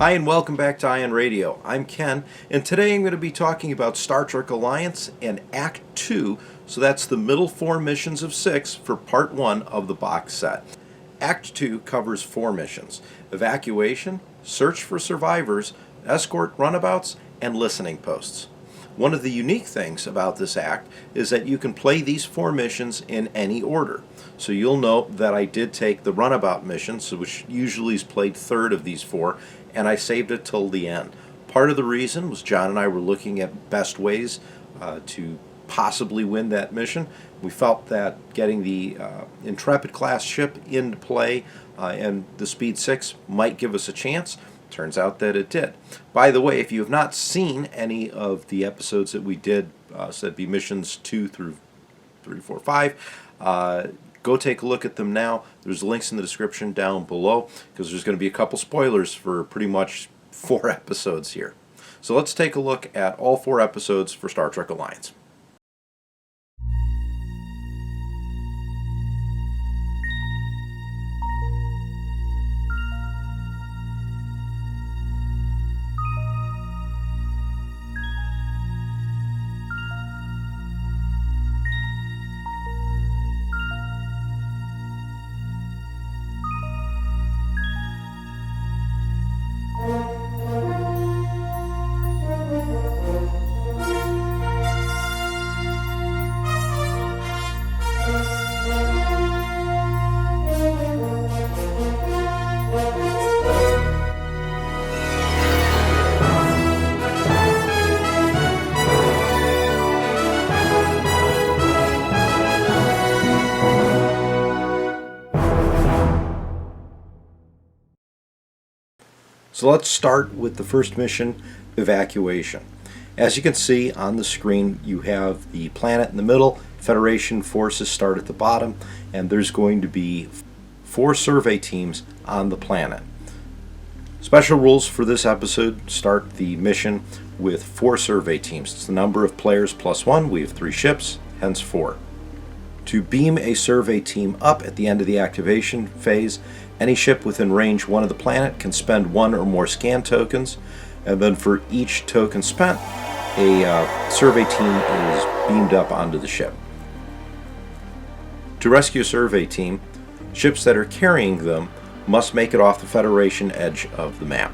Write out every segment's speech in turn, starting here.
Hi and welcome back to Ion Radio. I'm Ken, and today I'm going to be talking about Star Trek Alliance and Act 2, so that's the middle 4 missions of 6 for Part 1 of the box set. Act 2 covers 4 missions: evacuation, search for survivors, escort runabouts, and listening posts. One of the unique things about this act is that you can play these 4 missions in any order. So you'll note that I did take the runabout mission, which usually is played third of these 4, and I saved it till the end. Part of the reason was John and I were looking at best ways to possibly win that mission. We felt that getting the Intrepid class ship into play and the Speed 6 might give us a chance. Turns out that it did. By the way, if you have not seen any of the episodes that we did, so that'd be missions 2 through 3, 4, 5, go take a look at them now. There's links in the description down below because there's going to be a couple spoilers for pretty much 4 episodes here. So let's take a look at all 4 episodes for Star Trek Alliance. So let's start with the first mission, evacuation. As you can see on the screen, you have the planet in the middle, Federation forces start at the bottom, and there's going to be 4 survey teams on the planet. Special rules for this episode: start the mission with 4 survey teams. It's the number of players plus 1. We have 3 ships, hence 4. To beam a survey team up at the end of the activation phase, any ship within range 1 of the planet can spend 1 or more scan tokens, and then for each token spent, a survey team is beamed up onto the ship. To rescue a survey team, ships that are carrying them must make it off the Federation edge of the map.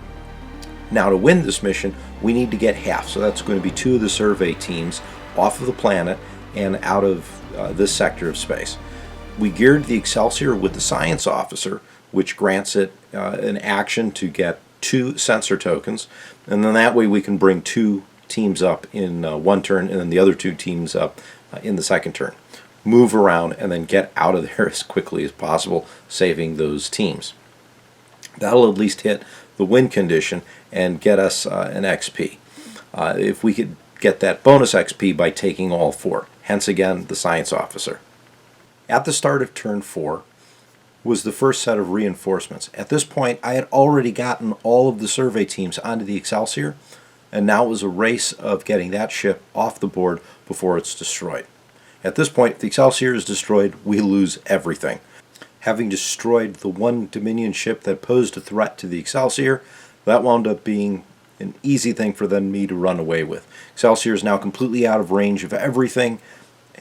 Now, to win this mission, we need to get half, so that's going to be 2 of the survey teams off of the planet and out of this sector of space. We geared the Excelsior with the Science Officer, which grants it an action to get 2 sensor tokens, and then that way we can bring 2 teams up in one turn and then the other 2 teams up in the second turn. Move around and then get out of there as quickly as possible, saving those teams. That'll at least hit the win condition and get us an XP. If we could get that bonus XP by taking all 4, hence again the Science Officer. At the start of turn 4 was the first set of reinforcements. At this point, I had already gotten all of the survey teams onto the Excelsior, and now it was a race of getting that ship off the board before it's destroyed. At this point, if the Excelsior is destroyed, we lose everything. Having destroyed the one Dominion ship that posed a threat to the Excelsior, that wound up being an easy thing for me to run away with. Excelsior is now completely out of range of everything,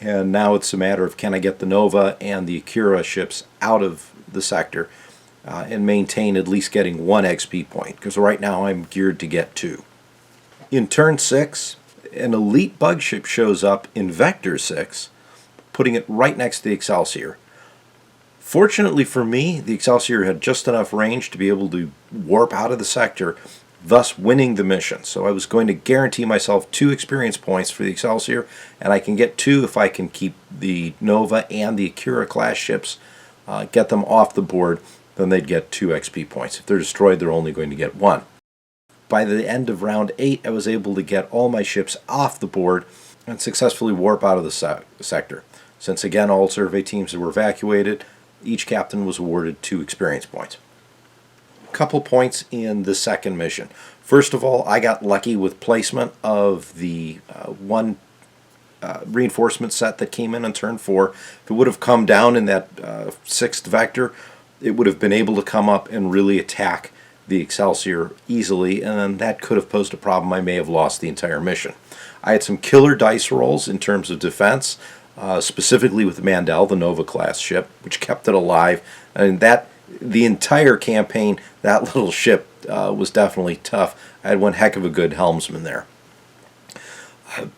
and now it's a matter of can I get the Nova and the Akira ships out of the sector and maintain at least getting 1 XP point, because right now I'm geared to get 2. In turn 6, an elite bug ship shows up in Vector 6, putting it right next to the Excelsior. Fortunately for me, the Excelsior had just enough range to be able to warp out of the sector, thus winning the mission. So I was going to guarantee myself 2 experience points for the Excelsior, and I can get 2 if I can keep the Nova and the Akira class ships, get them off the board, then they'd get 2 XP points. If they're destroyed, they're only going to get 1. By the end of round 8, I was able to get all my ships off the board and successfully warp out of the sector. Since again all survey teams were evacuated, each captain was awarded 2 experience points. Couple points in the second mission. First of all, I got lucky with placement of the one reinforcement set that came in on turn 4. If it would have come down in that 6th vector, it would have been able to come up and really attack the Excelsior easily, and then that could have posed a problem. I may have lost the entire mission. I had some killer dice rolls in terms of defense, specifically with the Mandel, the Nova class ship, which kept it alive. And that the entire campaign, that little ship was definitely tough. I had one heck of a good helmsman there.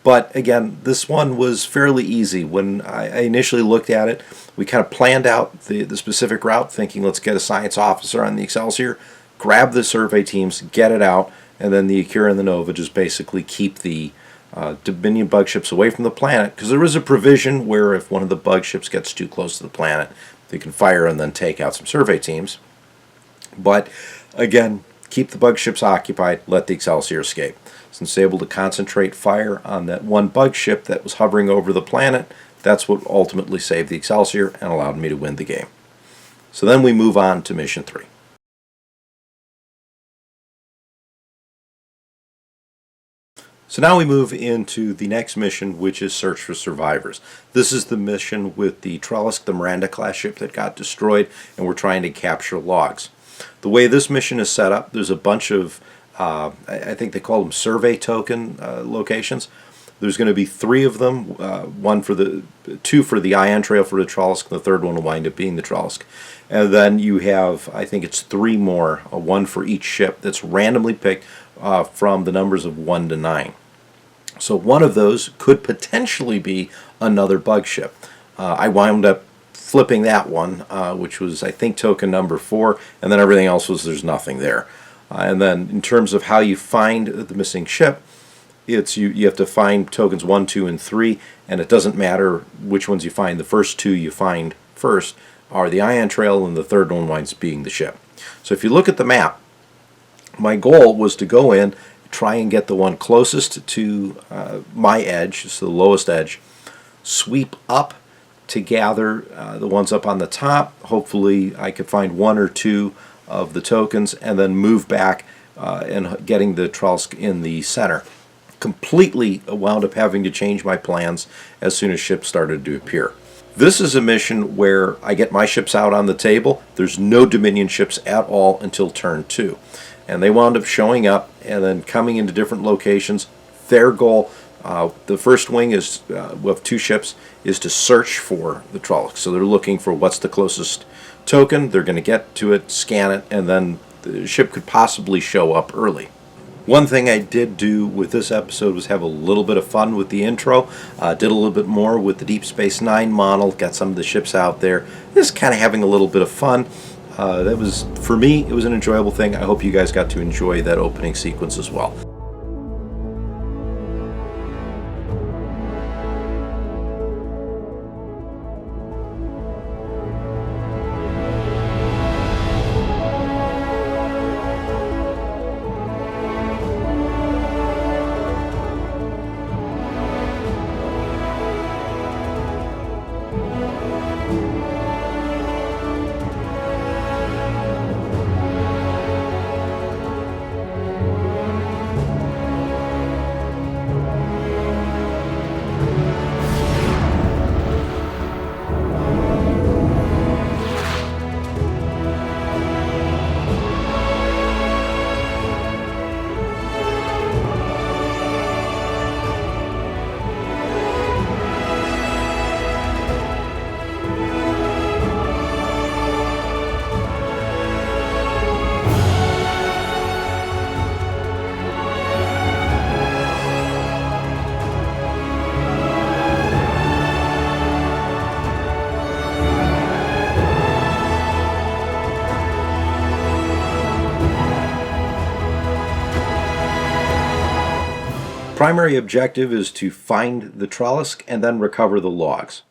But again, this one was fairly easy. When I initially looked at it, we kind of planned out the specific route, thinking let's get a science officer on the Excelsior, grab the survey teams, get it out, and then the Akira and the Nova just basically keep the Dominion bug ships away from the planet, because there is a provision where if one of the bug ships gets too close to the planet, they can fire and then take out some survey teams. But again, keep the bug ships occupied, let the Excelsior escape. Since able to concentrate fire on that one bug ship that was hovering over the planet, that's what ultimately saved the Excelsior and allowed me to win the game. So then we move on to Mission 3. So now we move into the next mission, which is Search for Survivors. This is the mission with the Trellisk, the Miranda class ship that got destroyed, and we're trying to capture logs. The way this mission is set up, there's a bunch of I think they call them survey token locations. There's going to be 3 of them, two for the ion trail for the Trollisk, and the third one will wind up being the Trollisk. And then you have, I think it's 3 more, one for each ship that's randomly picked from the numbers of 1 to 9. So one of those could potentially be another bug ship. I wound up flipping that one, which was, I think, token number 4, and then everything else was there's nothing there. And then in terms of how you find the missing ship, it's you have to find tokens 1, 2, and 3, and it doesn't matter which ones you find. The first 2 you find first are the ion trail, and the third one winds up being the ship. So if you look at the map, my goal was to go in, try and get the one closest to my edge, so the lowest edge, sweep up to gather the ones up on the top. Hopefully I could find 1 or 2 of the tokens, and then move back and getting the Trollisk in the center. Completely wound up having to change my plans as soon as ships started to appear. This is a mission where I get my ships out on the table. There's no Dominion ships at all until turn 2. And they wound up showing up and then coming into different locations. Their goal, the first wing is, with 2 ships, is to search for the Trollisk. So they're looking for what's the closest token. They're going to get to it, scan it, and then the ship could possibly show up early. One thing I did do with this episode was have a little bit of fun with the intro. Did a little bit more with the Deep Space Nine model, got some of the ships out there. Just kind of having a little bit of fun. That was, for me, it was an enjoyable thing. I hope you guys got to enjoy that opening sequence as well. Primary objective is to find the Trollisk and then recover the logs.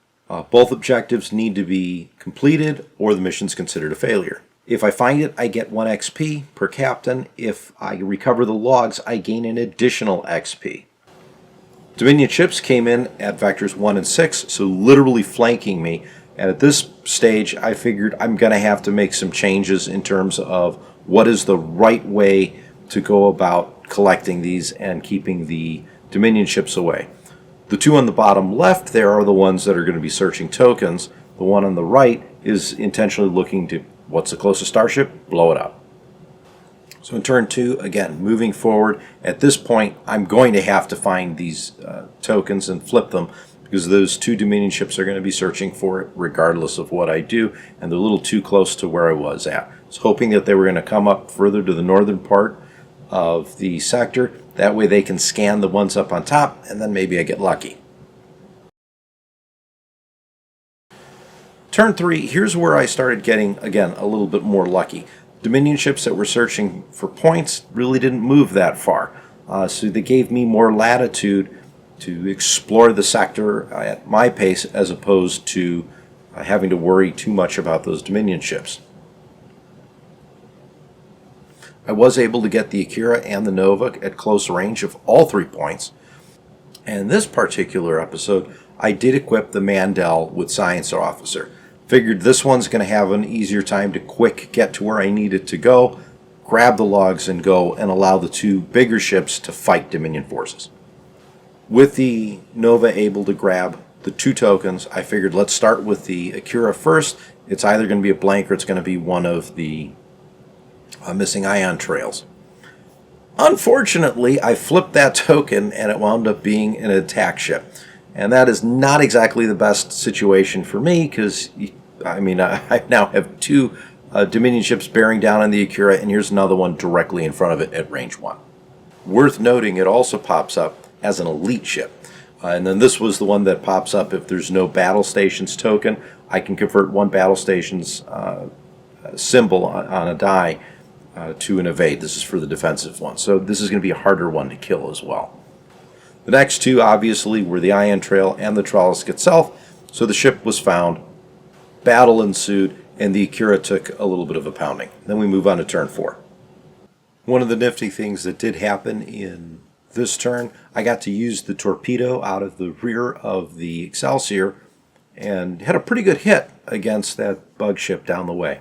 Both objectives need to be completed or the mission's considered a failure. If I find it, I get 1 XP per captain. If I recover the logs, I gain an additional XP. Dominion ships came in at vectors 1 and 6, so literally flanking me. And at this stage, I figured I'm going to have to make some changes in terms of what is the right way to go about collecting these and keeping the Dominion ships away. The 2 on the bottom left there are the ones that are going to be searching tokens. The one on the right is intentionally looking to, what's the closest starship? Blow it up. So in turn 2, again, moving forward, at this point, I'm going to have to find these tokens and flip them, because those 2 Dominion ships are going to be searching for it regardless of what I do, and they're a little too close to where I was at. I was hoping that they were going to come up further to the northern part of the sector. That way they can scan the ones up on top, and then maybe I get lucky. Turn 3, here's where I started getting, again, a little bit more lucky. Dominion ships that were searching for points really didn't move that far, so they gave me more latitude to explore the sector at my pace, as opposed to having to worry too much about those Dominion ships. I was able to get the Akira and the Nova at close range of all 3 points, and in this particular episode I did equip the Mandel with Science Officer. Figured this one's going to have an easier time to quick get to where I needed to go, grab the logs and go, and allow the 2 bigger ships to fight Dominion forces. With the Nova able to grab the 2 tokens, I figured let's start with the Akira first. It's either going to be a blank or it's going to be one of the missing ion trails. Unfortunately, I flipped that token and it wound up being an attack ship. And that is not exactly the best situation for me, because, I now have 2 Dominion ships bearing down on the Akira, and here's another one directly in front of it at range 1. Worth noting, it also pops up as an elite ship. And then this was the one that pops up if there's no battle stations token. I can convert 1 battle station's symbol on a die to an evade. This is for the defensive one. So this is going to be a harder one to kill as well. The next 2, obviously, were the Ion Trail and the Trollisk itself, so the ship was found, battle ensued, and the Akira took a little bit of a pounding. Then we move on to turn 4. One of the nifty things that did happen in this turn, I got to use the torpedo out of the rear of the Excelsior and had a pretty good hit against that bug ship down the way.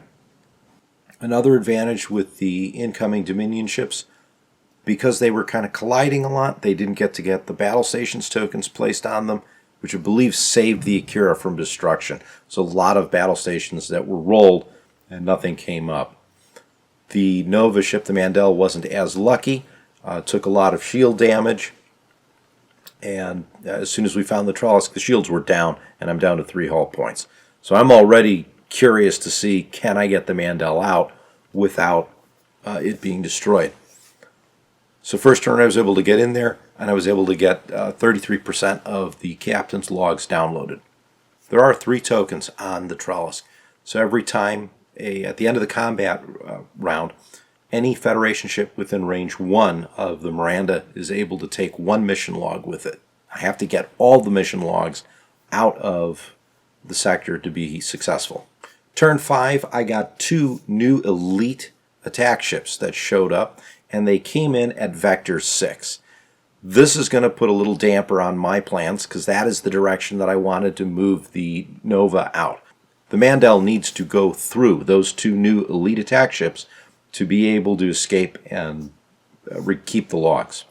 Another advantage with the incoming Dominion ships, because they were kind of colliding a lot, they didn't get the battle stations tokens placed on them, which I believe saved the Akira from destruction. So a lot of battle stations that were rolled and nothing came up. The Nova ship, the Mandel, wasn't as lucky, took a lot of shield damage, and as soon as we found the Trollisk, the shields were down, and I'm down to 3 hull points. So I'm already curious to see, can I get the Mandel out without it being destroyed. So first turn I was able to get in there, and I was able to get 33% of the captain's logs downloaded. There are 3 tokens on the Trollisk, so every time at the end of the combat round, any Federation ship within range 1 of the Miranda is able to take 1 mission log with it. I have to get all the mission logs out of the sector to be successful. Turn 5, I got 2 new elite attack ships that showed up, and they came in at Vector 6. This is going to put a little damper on my plans, because that is the direction that I wanted to move the Nova out. The Mandel needs to go through those 2 new elite attack ships to be able to escape and keep the logs.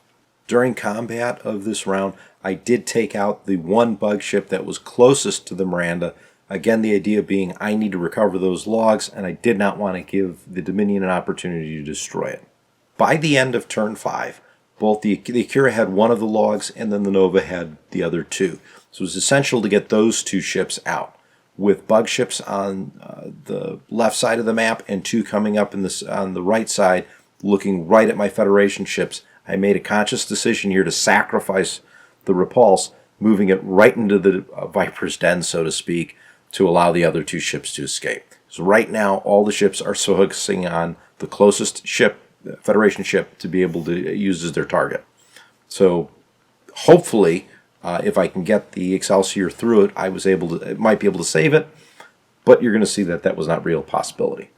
During combat of this round, I did take out the 1 bug ship that was closest to the Miranda. Again, the idea being I need to recover those logs, and I did not want to give the Dominion an opportunity to destroy it. By the end of turn 5, both the Akira had 1 of the logs, and then the Nova had the other 2. So it was essential to get those 2 ships out, with bug ships on the left side of the map and 2 coming up on the right side, looking right at my Federation ships. I made a conscious decision here to sacrifice the repulse, moving it right into the Viper's den, so to speak, to allow the other 2 ships to escape. So right now, all the ships are focusing on the closest ship, Federation ship, to be able to use as their target. So hopefully, if I can get the Excelsior through it, might be able to save it, but you're going to see that that was not a real possibility.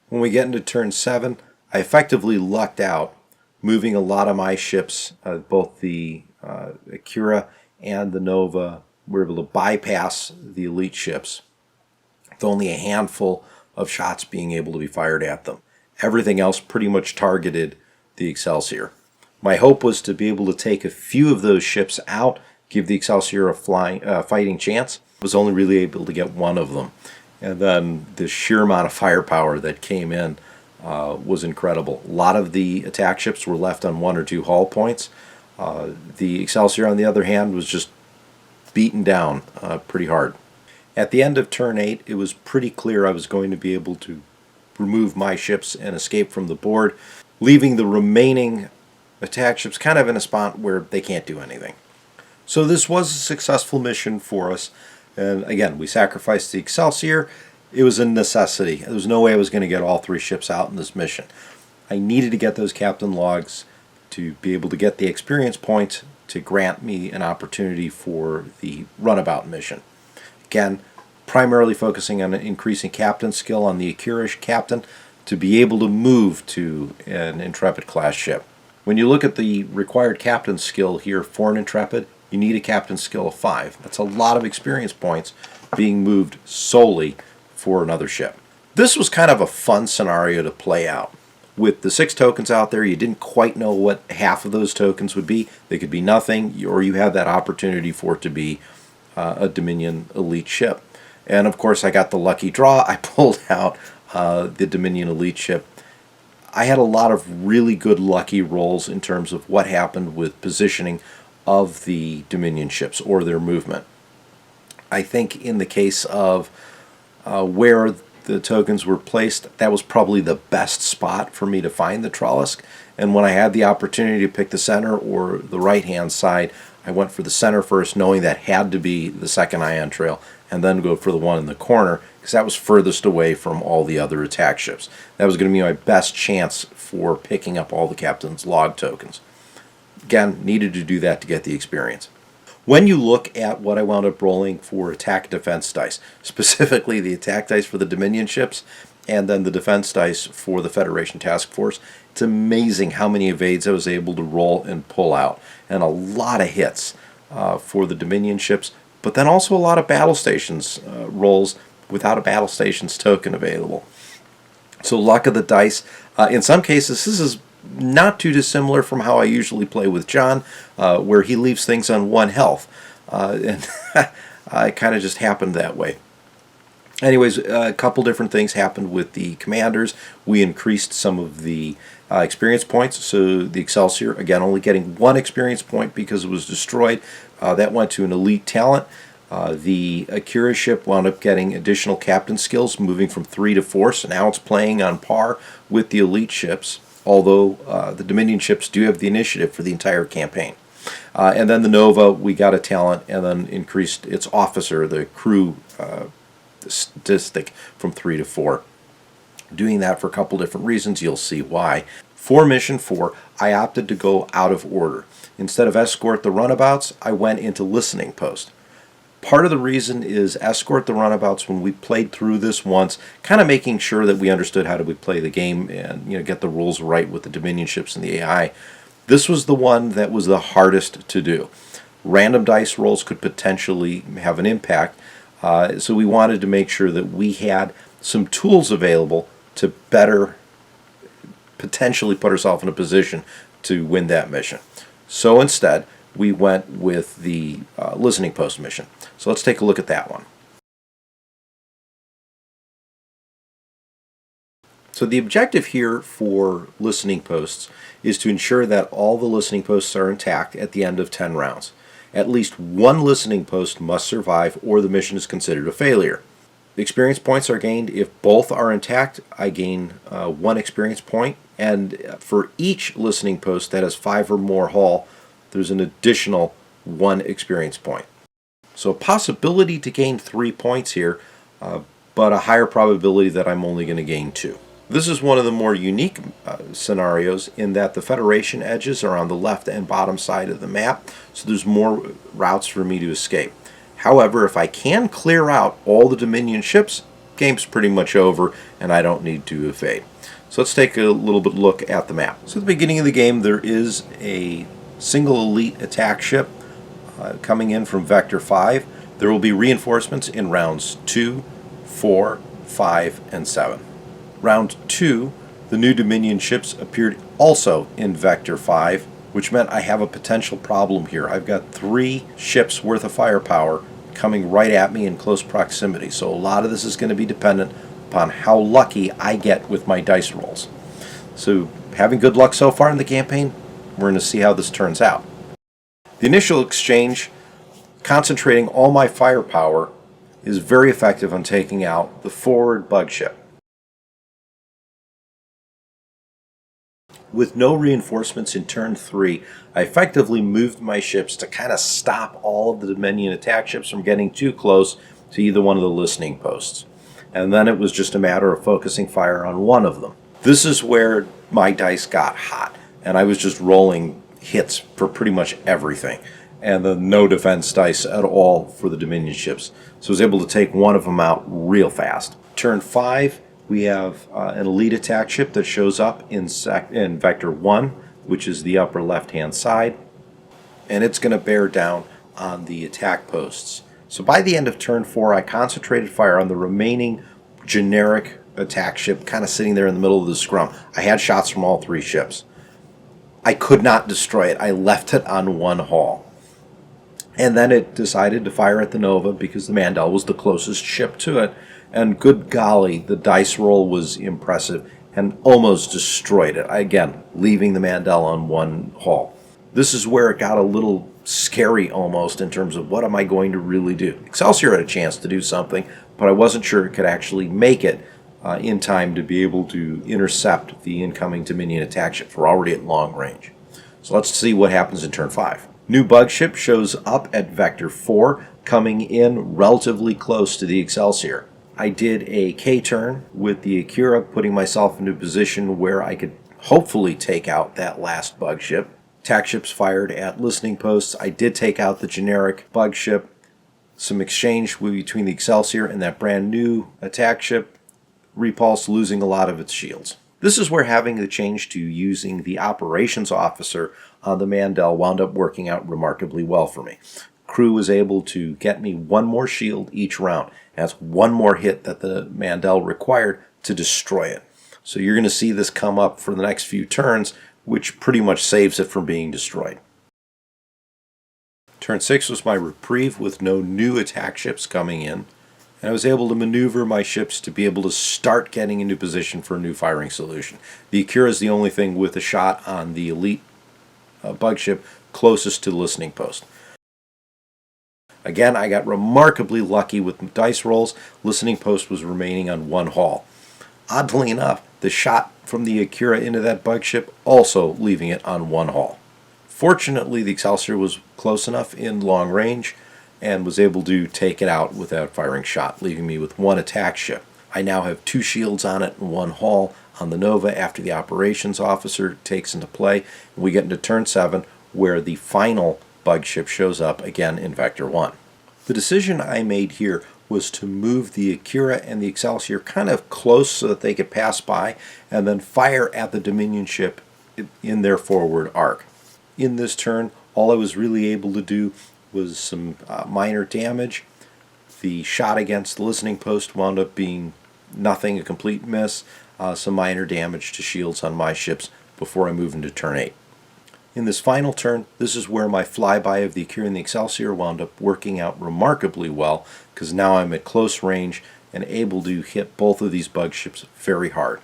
When we get into turn 7, I effectively lucked out, moving a lot of my ships, both the Akira and the Nova, were able to bypass the elite ships, with only a handful of shots being able to be fired at them. Everything else pretty much targeted the Excelsior. My hope was to be able to take a few of those ships out, give the Excelsior a fighting chance. I was only really able to get 1 of them. And then the sheer amount of firepower that came in was incredible. A lot of the attack ships were left on 1 or 2 hull points. The Excelsior, on the other hand, was just beaten down pretty hard. At the end of turn 8, it was pretty clear I was going to be able to remove my ships and escape from the board, leaving the remaining attack ships kind of in a spot where they can't do anything. So this was a successful mission for us, and again, we sacrificed the Excelsior. It was a necessity. There was no way I was going to get all 3 ships out in this mission. I needed to get those captain logs to be able to get the experience points to grant me an opportunity for the runabout mission. Again, primarily focusing on increasing captain skill on the Cazares captain to be able to move to an Intrepid class ship. When you look at the required captain skill here for an Intrepid, you need a captain skill of 5. That's a lot of experience points being moved solely for another ship. This was kind of a fun scenario to play out. With the 6 tokens out there, you didn't quite know what half of those tokens would be. They could be nothing, or you had that opportunity for it to be a Dominion elite ship. And of course, I got the lucky draw. I pulled out the Dominion elite ship. I had a lot of really good lucky rolls in terms of what happened with positioning of the Dominion ships or their movement. I think in the case of where the tokens were placed, that was probably the best spot for me to find the Trollisk. And when I had the opportunity to pick the center or the right-hand side, I went for the center first, knowing that had to be the second ion trail, and then go for the one in the corner, because that was furthest away from all the other attack ships. That was going to be my best chance for picking up all the captain's log tokens. Again, needed to do that to get the experience. When you look at what I wound up rolling for attack defense dice, specifically the attack dice for the Dominion ships and then the defense dice for the Federation Task Force, it's amazing how many evades I was able to roll and pull out. And a lot of hits for the Dominion ships, but then also a lot of battle stations rolls without a battle stations token available. So luck of the dice. In some cases, this is not too dissimilar from how I usually play with John, where he leaves things on 1 health. And it kind of just happened that way. Anyways, a couple different things happened with the commanders. We increased some of the experience points. So the Excelsior, again, only getting 1 experience point because it was destroyed. That went to an elite talent. The Akira ship wound up getting additional captain skills, moving from 3 to 4. So now it's playing on par with the elite ships, although the Dominion ships do have the initiative for the entire campaign. And then the Nova, we got a talent and then increased its officer, the crew statistic, from 3 to 4. Doing that for a couple different reasons. You'll see why. For Mission 4, I opted to go out of order. Instead of escort the runabouts, I went into listening post. Part of the reason is escort the runabouts, when we played through this once, kind of making sure that we understood how we play the game and get the rules right with the Dominion ships and the AI. This was the one that was the hardest to do. Random dice rolls could potentially have an impact, so we wanted to make sure that we had some tools available to better potentially put ourselves in a position to win that mission. So instead, we went with the listening post mission. So let's take a look at that one. So the objective here for listening posts is to ensure that all the listening posts are intact at the end of 10 rounds. At least 1 listening post must survive or the mission is considered a failure. The experience points are gained if both are intact. I gain 1 experience point, and for each listening post that has 5 or more hull, there's an additional 1 experience point. So a possibility to gain 3 points here, but a higher probability that I'm only going to gain 2. This is one of the more unique scenarios in that the Federation edges are on the left and bottom side of the map, so there's more routes for me to escape. However, if I can clear out all the Dominion ships, game's pretty much over and I don't need to evade. So let's take a little bit look at the map. So at the beginning of the game, there is a single elite attack ship coming in from Vector 5. There will be reinforcements in rounds 2, 4, 5, and 7. Round 2, the new Dominion ships appeared also in Vector 5, which meant I have a potential problem here. I've got 3 ships worth of firepower coming right at me in close proximity. So a lot of this is going to be dependent upon how lucky I get with my dice rolls. So, having good luck so far in the campaign, we're going to see how this turns out. The initial exchange, concentrating all my firepower, is very effective on taking out the forward bug ship. With no reinforcements in turn 3, I effectively moved my ships to kind of stop all of the Dominion attack ships from getting too close to either one of the listening posts. And then it was just a matter of focusing fire on one of them. This is where my dice got hot, and I was just rolling hits for pretty much everything, and the no defense dice at all for the Dominion ships. So I was able to take one of them out real fast. Turn 5, we have an elite attack ship that shows up in Vector 1, which is the upper left-hand side, and it's going to bear down on the attack posts. So by the end of turn 4, I concentrated fire on the remaining generic attack ship kind of sitting there in the middle of the scrum. I had shots from all 3 ships. I could not destroy it. I left it on one haul. And then it decided to fire at the Nova because the Mandel was the closest ship to it. And good golly, the dice roll was impressive and almost destroyed it. Again, leaving the Mandel on one haul. This is where it got a little scary almost in terms of what am I going to really do. Excelsior had a chance to do something, but I wasn't sure it could actually make it in time to be able to intercept the incoming Dominion attack ships. We're already at long range. So let's see what happens in turn 5. New bug ship shows up at Vector 4, coming in relatively close to the Excelsior. I did a K-turn with the Akira, putting myself into a position where I could hopefully take out that last bug ship. Attack ships fired at listening posts. I did take out the generic bug ship. Some exchange between the Excelsior and that brand new attack ship. Repulse losing a lot of its shields. This is where having the change to using the operations officer on the Mandel wound up working out remarkably well for me. Crew was able to get me one more shield each round. That's one more hit that the Mandel required to destroy it. So you're going to see this come up for the next few turns, which pretty much saves it from being destroyed. Turn 6 was my reprieve with no new attack ships coming in. And I was able to maneuver my ships to be able to start getting into position for a new firing solution. The Akira is the only thing with a shot on the elite bug ship closest to the listening post. Again, I got remarkably lucky with dice rolls. Listening post was remaining on one haul. Oddly enough, the shot from the Akira into that bug ship also leaving it on one haul. Fortunately, the Excelsior was close enough in long range and was able to take it out without firing shot, leaving me with one attack ship. I now have 2 shields on it and one hull on the Nova after the operations officer takes into play. We get into turn 7 where the final bug ship shows up again in Vector 1. The decision I made here was to move the Akira and the Excelsior kind of close so that they could pass by and then fire at the Dominion ship in their forward arc. In this turn, all I was really able to do was some minor damage. The shot against the listening post wound up being nothing, a complete miss. Some minor damage to shields on my ships before I move into turn 8. In this final turn, this is where my flyby of the Akira and the Excelsior wound up working out remarkably well, because now I'm at close range and able to hit both of these bug ships very hard.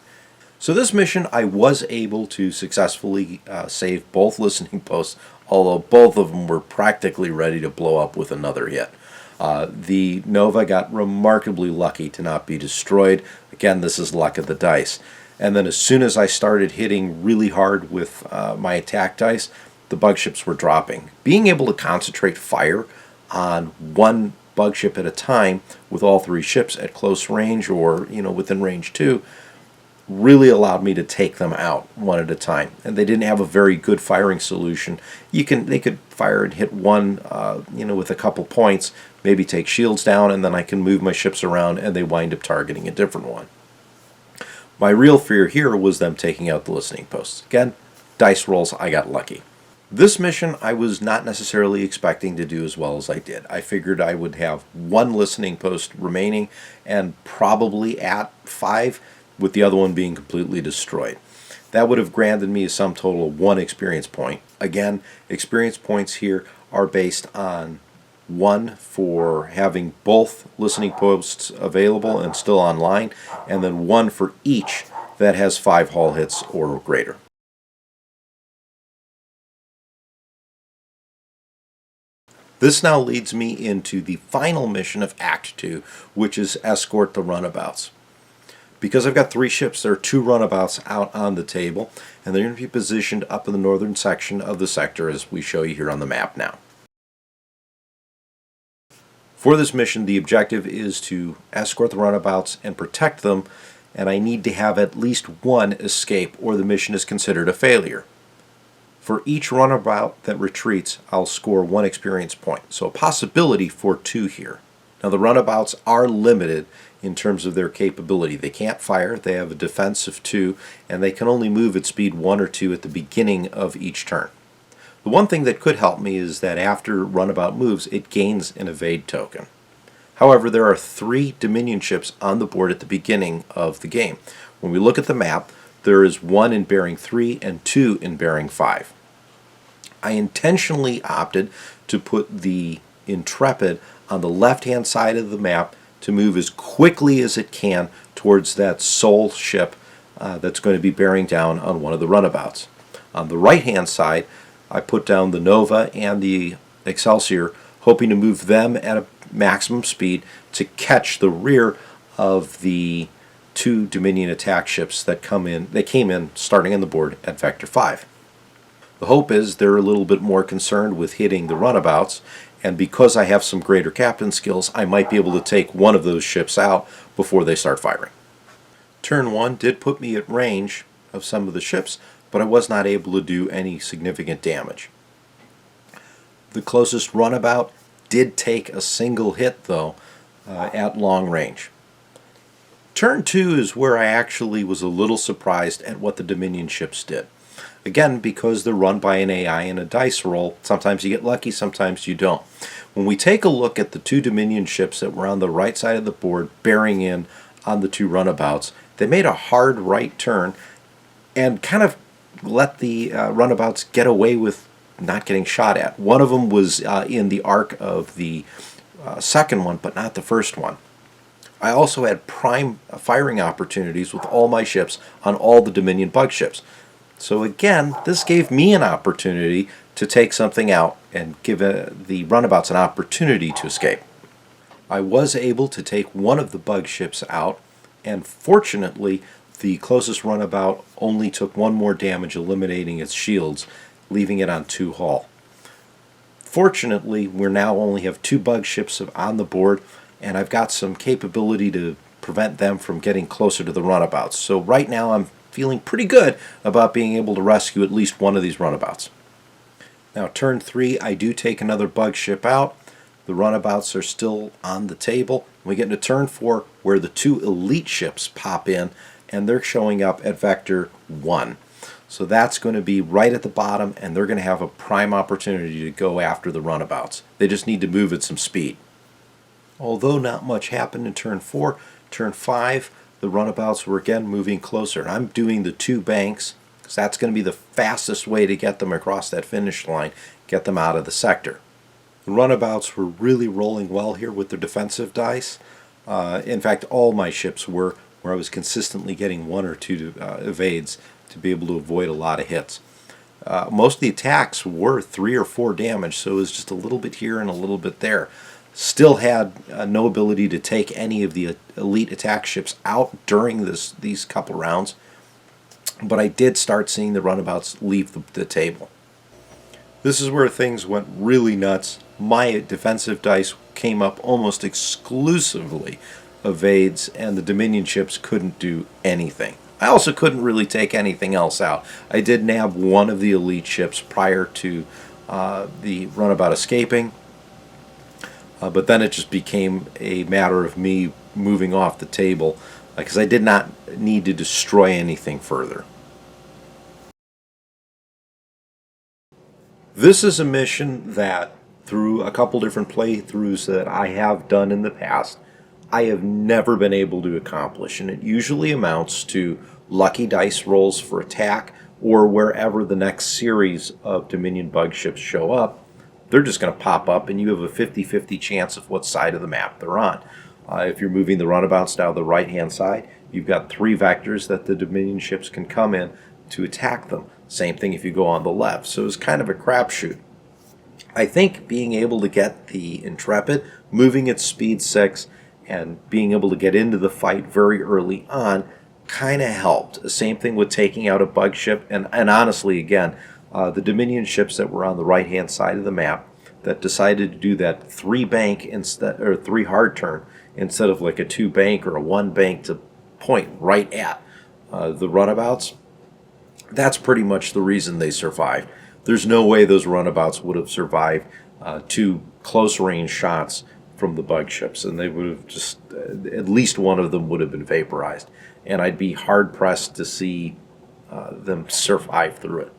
So this mission, I was able to successfully save both listening posts, although both of them were practically ready to blow up with another hit. The Nova got remarkably lucky to not be destroyed. Again, this is luck of the dice. And then as soon as I started hitting really hard with my attack dice, the bug ships were dropping. Being able to concentrate fire on one bug ship at a time with all 3 ships at close range or within range 2 really allowed me to take them out one at a time. And they didn't have a very good firing solution. They could fire and hit one with a couple points, maybe take shields down, and then I can move my ships around and they wind up targeting a different one. My real fear here was them taking out the listening posts. Again, dice rolls, I got lucky. This mission I was not necessarily expecting to do as well as I did. I figured I would have 1 listening post remaining and probably at 5, with the other one being completely destroyed. That would have granted me a sum total of 1 experience point. Again, experience points here are based on one for having both listening posts available and still online, and then one for each that has 5 hull hits or greater. This now leads me into the final mission of Act 2, which is escort the runabouts. Because I've got 3 ships, there are 2 runabouts out on the table, and they're going to be positioned up in the northern section of the sector as we show you here on the map now. For this mission, the objective is to escort the runabouts and protect them, and I need to have at least one escape or the mission is considered a failure. For each runabout that retreats, I'll score 1 experience point, so a possibility for 2 here. Now the runabouts are limited in terms of their capability. They can't fire, they have a defense of 2, and they can only move at speed 1 or 2 at the beginning of each turn. The one thing that could help me is that after runabout moves, it gains an evade token. However, there are 3 Dominion ships on the board at the beginning of the game. When we look at the map, there is 1 in bearing 3 and 2 in bearing 5. I intentionally opted to put the Intrepid on the left-hand side of the map to move as quickly as it can towards that sole ship that's going to be bearing down on one of the runabouts. On the right-hand side, I put down the Nova and the Excelsior, hoping to move them at a maximum speed to catch the rear of the 2 Dominion attack ships that came in starting on the board at Vector 5. The hope is they're a little bit more concerned with hitting the runabouts, and because I have some greater captain skills, I might be able to take one of those ships out before they start firing. Turn 1 did put me at range of some of the ships, but I was not able to do any significant damage. The closest runabout did take a single hit, though, at long range. Turn 2 is where I actually was a little surprised at what the Dominion ships did. Again, because they're run by an AI and a dice roll, sometimes you get lucky, sometimes you don't. When we take a look at the 2 Dominion ships that were on the right side of the board bearing in on the 2 runabouts, they made a hard right turn and kind of let the runabouts get away with not getting shot at. One of them was in the arc of the second one, but not the first one. I also had prime firing opportunities with all my ships on all the Dominion bug ships. So again, this gave me an opportunity to take something out and give the runabouts an opportunity to escape. I was able to take one of the bug ships out, and fortunately the closest runabout only took 1 more damage, eliminating its shields, leaving it on 2 hull. Fortunately, we now only have 2 bug ships on the board, and I've got some capability to prevent them from getting closer to the runabouts. So right now I'm feeling pretty good about being able to rescue at least one of these runabouts. Now turn 3, I do take another bug ship out. The runabouts are still on the table. We get into turn 4 where the 2 elite ships pop in, and they're showing up at Vector 1. So that's going to be right at the bottom, and they're going to have a prime opportunity to go after the runabouts. They just need to move at some speed. Although not much happened in turn 4, turn 5, the runabouts were again moving closer. And I'm doing the 2 banks, because that's going to be the fastest way to get them across that finish line, get them out of the sector. The runabouts were really rolling well here with their defensive dice. In fact, all my ships were, where I was consistently getting 1 or 2 evades to be able to avoid a lot of hits. Most of the attacks were 3 or 4 damage, so it was just a little bit here and a little bit there. Still had no ability to take any of the elite attack ships out during these couple rounds, but I did start seeing the runabouts leave the table. This is where things went really nuts. My defensive dice came up almost exclusively evades, and the Dominion ships couldn't do anything. I also couldn't really take anything else out. I did nab one of the elite ships prior to the runabout escaping, but then it just became a matter of me moving off the table because I did not need to destroy anything further. This is a mission that, through a couple different playthroughs that I have done in the past, I have never been able to accomplish, and it usually amounts to lucky dice rolls for attack or wherever the next series of Dominion bug ships show up, they're just going to pop up and you have a 50-50 chance of what side of the map they're on. If you're moving the runabouts down the right-hand side, you've got 3 vectors that the Dominion ships can come in to attack them. Same thing if you go on the left. So it's kind of a crapshoot. I think being able to get the Intrepid moving at speed 6 and being able to get into the fight very early on kind of helped. Same thing with taking out a bug ship. And honestly, again, the Dominion ships that were on the right-hand side of the map that decided to do that 3 bank instead, or 3 hard turn instead of like a 2 bank or a 1 bank to point right at the runabouts, that's pretty much the reason they survived. There's no way those runabouts would have survived 2 close range shots from the bug ships, and they would have just, at least one of them would have been vaporized. And I'd be hard pressed to see them survive through it.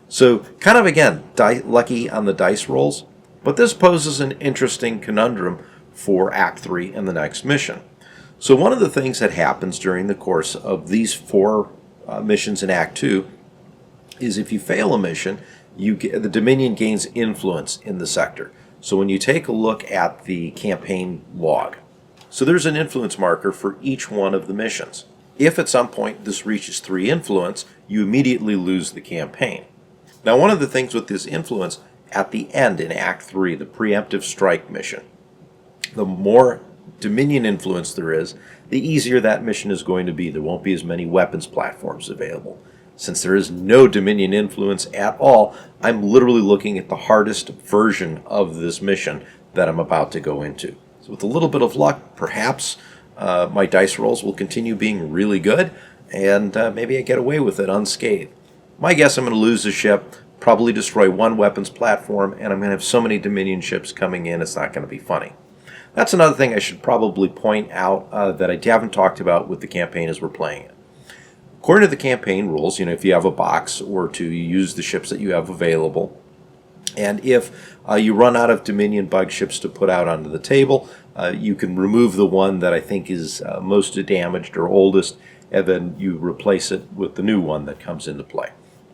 So kind of, again, lucky on the dice rolls, but this poses an interesting conundrum for Act 3 and the next mission. So one of the things that happens during the course of these 4 missions in Act 2 is if you fail a mission, the Dominion gains influence in the sector. So when you take a look at the campaign log, so there's an influence marker for each one of the missions. If at some point this reaches 3 influence, you immediately lose the campaign. Now, one of the things with this influence, at the end in Act 3, the preemptive strike mission, the more Dominion influence there is, the easier that mission is going to be. There won't be as many weapons platforms available. Since there is no Dominion influence at all, I'm literally looking at the hardest version of this mission that I'm about to go into. So with a little bit of luck, perhaps my dice rolls will continue being really good, and maybe I get away with it unscathed. My guess, I'm going to lose the ship, probably destroy 1 weapons platform, and I'm going to have so many Dominion ships coming in, it's not going to be funny. That's another thing I should probably point out that I haven't talked about with the campaign as we're playing it. According to the campaign rules, if you have a box or 2, you use the ships that you have available. And if you run out of Dominion bug ships to put out onto the table, you can remove the one that I think is most damaged or oldest, and then you replace it with the new one that comes into play.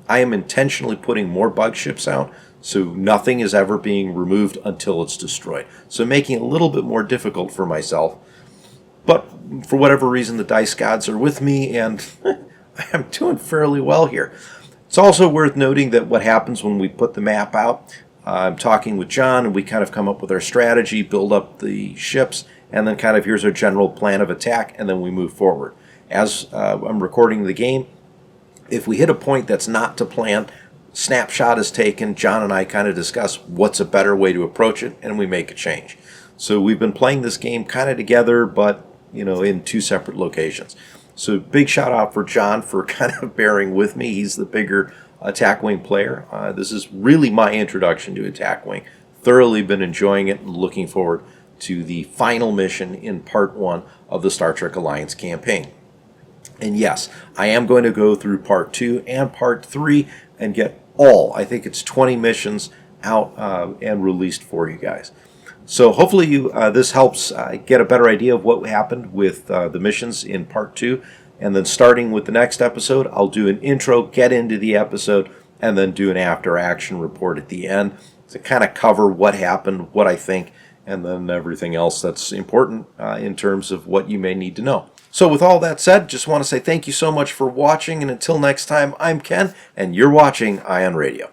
I am intentionally putting more bug ships out, so nothing is ever being removed until it's destroyed. So making it a little bit more difficult for myself. But for whatever reason, the dice gods are with me, and I'm doing fairly well here. It's also worth noting that what happens when we put the map out, I'm talking with John, and we kind of come up with our strategy, build up the ships, and then kind of here's our general plan of attack, and then we move forward. As I'm recording the game, if we hit a point that's not to plan, snapshot is taken, John and I kind of discuss what's a better way to approach it, and we make a change. So we've been playing this game kind of together, but in 2 separate locations. So big shout out for John for kind of bearing with me. He's the bigger attack wing player. This is really my introduction to attack wing. Thoroughly been enjoying it and looking forward to the final mission in Part 1 of the Star Trek Alliance campaign. And yes, I am going to go through Part 2 and Part 3 and get I think it's 20 missions out and released for you guys. So hopefully this helps get a better idea of what happened with the missions in Part 2. And then starting with the next episode, I'll do an intro, get into the episode, and then do an after-action report at the end to kind of cover what happened, what I think, and then everything else that's important in terms of what you may need to know. So with all that said, just want to say thank you so much for watching, and until next time, I'm Ken, and you're watching Ion Radio.